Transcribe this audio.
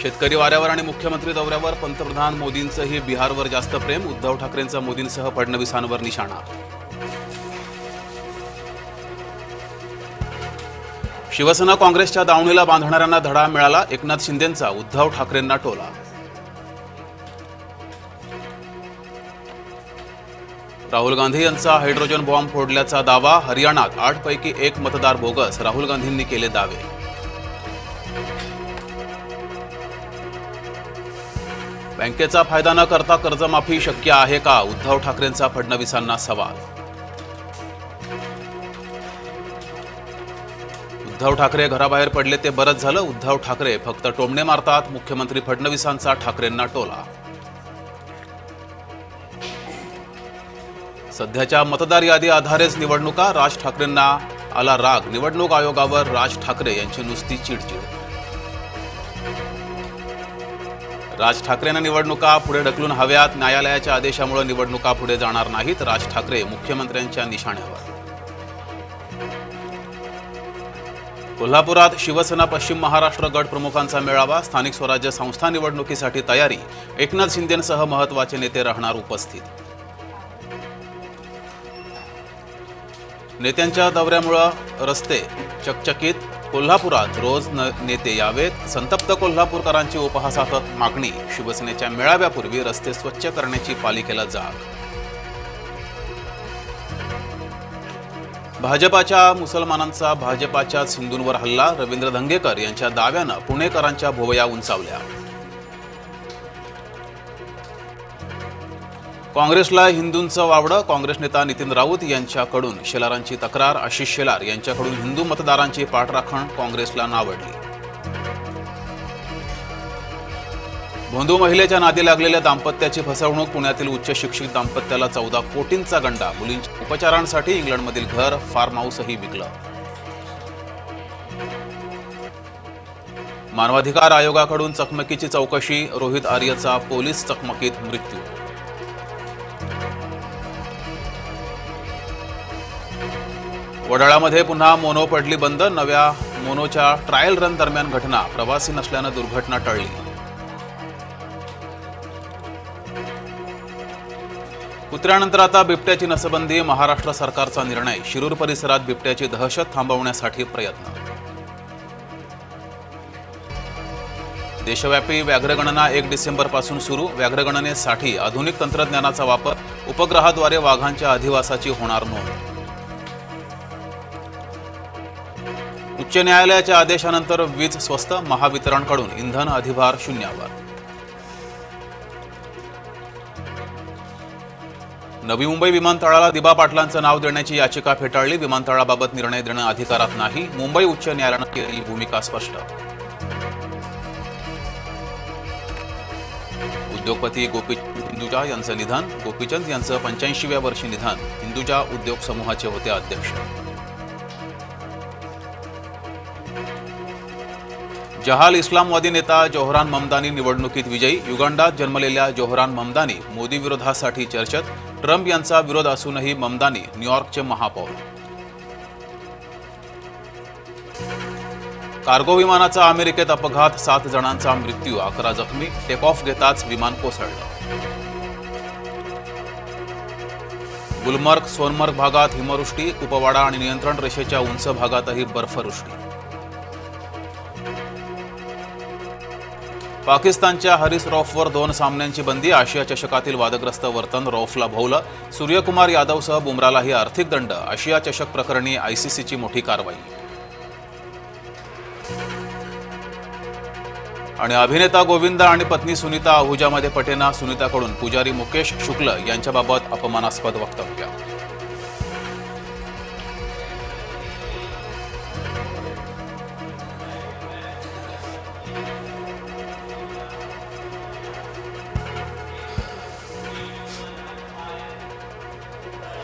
शेतकरी वाऱ्यावर आणि मुख्यमंत्री दौऱ्यावर पंतप्रधान मोदींचंही बिहारवर जास्त प्रेम. उद्धव ठाकरेंचा मोदींसह फडणवीसांवर निशाणा. शिवसेना काँग्रेसच्या दावणीला बांधणाऱ्यांना धडा मिळाला. एकनाथ शिंदेंचा उद्धव ठाकरेंना टोला. राहुल गांधी यांचा हायड्रोजन बॉम्ब फोडल्याचा दावा. हरियाणात 8 पैकी 1 मतदार बोगस. राहुल गांधींनी केले दावे. बँकेचा फायदा न करता कर्जमाफी शक्य आहे का? उद्धव ठाकरेंचा फडणवीसांना सवाल. उद्धव ठाकरे घराबाहेर पडले ते बरंच झालं. उद्धव ठाकरे फक्त टोमणे मारतात. मुख्यमंत्री फडणवीसांचा ठाकरेंना टोला. सध्याच्या मतदार यादी आधारेच निवडणुका. राज ठाकरेंना आला राग. निवडणूक आयोगावर राज ठाकरे यांची नुसती चिडचिड. राज ठाकरेंना निवडणुका पुढे ढकलून हव्यात. न्यायालयाच्या आदेशामुळे निवडणुका पुढे जाणार नाहीत. राज ठाकरे मुख्यमंत्र्यांच्या निशाण्यावर. कोल्हापुरात शिवसेना पश्चिम महाराष्ट्र गट प्रमुखांचा मेळावा. स्थानिक स्वराज्य संस्था निवडणुकीसाठी तयारी. एकनाथ शिंदेंसह महत्त्वाचे नेते राहणार उपस्थित. नेत्यांच्या दौऱ्यामुळे रस्ते चकचकीत. कोल्हापुरात रोज नेते यावेत. संतप्त कोल्हापूरकरांची उपहासात मागणी. शिवसेनेच्या मेळाव्यापूर्वी रस्ते स्वच्छ करण्याची पालिकेला जाग. भाजपाच्या मुसलमानांचा भाजपाच्याच हिंदूंवर हल्ला. रवींद्र धंगेकर यांच्या दाव्यानं पुणेकरांच्या भोवया उंचावल्या. काँग्रेसला हिंदूंचं वावडं. काँग्रेस नेता नितीन राऊत यांच्याकडून शेलारांची तक्रार. आशिष शेलार यांच्याकडून हिंदू मतदारांची पाठराखण काँग्रेसला नावडली. भोंदू महिलेच्या नादी लागलेल्या दाम्पत्याची फसवणूक. पुण्यातील उच्च शिक्षित दाम्पत्याला 14 कोटींचा गंडा. मुलींच्या उपचारांसाठी इंग्लंडमधील घर फार्म हाऊसही विकलं. मानवाधिकार आयोगाकडून चकमकीची चौकशी. रोहित आर्यचा पोलीस चकमकीत मृत्यू. वडाळ्यामध्ये पुन्हा मोनो पडली बंद. नव्या मोनोच्या ट्रायल रन दरम्यान घटना. प्रवासी नसल्यानं दुर्घटना टळली. कुत्र्यानंतर आता बिबट्याची नसबंदी. महाराष्ट्र सरकारचा निर्णय. शिरूर परिसरात बिबट्याची दहशत थांबवण्यासाठी प्रयत्न. देशव्यापी व्याघ्रगणना 1 डिसेंबरपासून सुरू. व्याघ्रगणनेसाठी आधुनिक तंत्रज्ञानाचा वापर. उपग्रहाद्वारे वाघांच्या अधिवासाची होणार नोंद. उच्च न्यायालयाच्या आदेशानंतर वीज स्वस्त. महावितरणकडून इंधन अधिभार शून्यावर. नवी मुंबई विमानतळाला दिबा पाटलांचं नाव देण्याची याचिका फेटाळली. विमानतळाबाबत निर्णय देणं अधिकारात नाही. मुंबई उच्च न्यायालयानं केली भूमिका स्पष्ट. उद्योगपती गोपीचंद हिंदुजा यांचं निधन. गोपीचंद यांचं 85व्या वर्षी निधन. हिंदुजा उद्योग समूहाचे होते अध्यक्ष. जहाल इस्लामवादी नेता जोहरान ममदानी निवडणुकीत विजयी. युगांडात जन्मलेल्या जोहरान ममदानी मोदी विरोधासाठी चर्चेत. ट्रम्प यांचा विरोध असूनही ममदानी न्यूयॉर्कचे महापौर. कार्गो विमानाचा अमेरिकेत अपघात. 7 जणांचा मृत्यू, 11 जखमी. टेक ऑफ घेताच विमान कोसळलं. गुलमर्ग सोनमर्ग भागात हिमवृष्टी. कुपवाडा आणि नियंत्रण रेषेच्या उंच भागातही बर्फवृष्टी. पाकिस्तानच्या हरीस रौफवर 2 सामन्यांची बंदी. आशिया चषकातील वादग्रस्त वर्तन. रौफला भोवलं. सूर्यकुमार यादवसह बुमरालाही आर्थिक दंड. आशिया चषक प्रकरणी आयसीसीची मोठी कारवाई. आणि अभिनेता गोविंदा आणि पत्नी सुनीता आहुजामध्ये पटेना. सुनीताकडून पुजारी मुकेश शुक्ल यांच्याबाबत अपमानास्पद वक्तव्य.